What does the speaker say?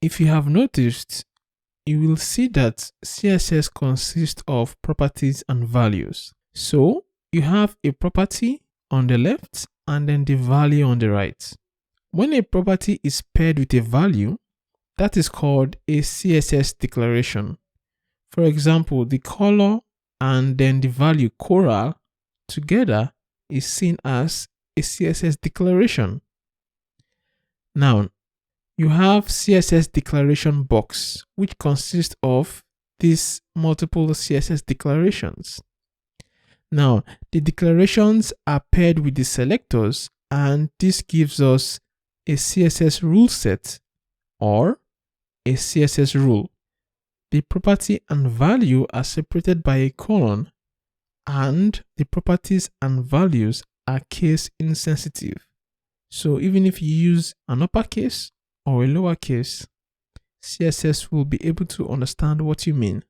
If you have noticed, you will see that CSS consists of properties and values. So you have a property on the left and then the value on the right. When a property is paired with a value, that is called a CSS declaration. For example, the color and then the value coral together is seen as a CSS declaration. Now, you have CSS declaration box, which consists of these multiple CSS declarations. Now, the declarations are paired with the selectors, and this gives us a CSS rule set or a CSS rule. The property and value are separated by a colon, and the properties and values are case insensitive. So even if you use an uppercase or a lowercase, CSS will be able to understand what you mean.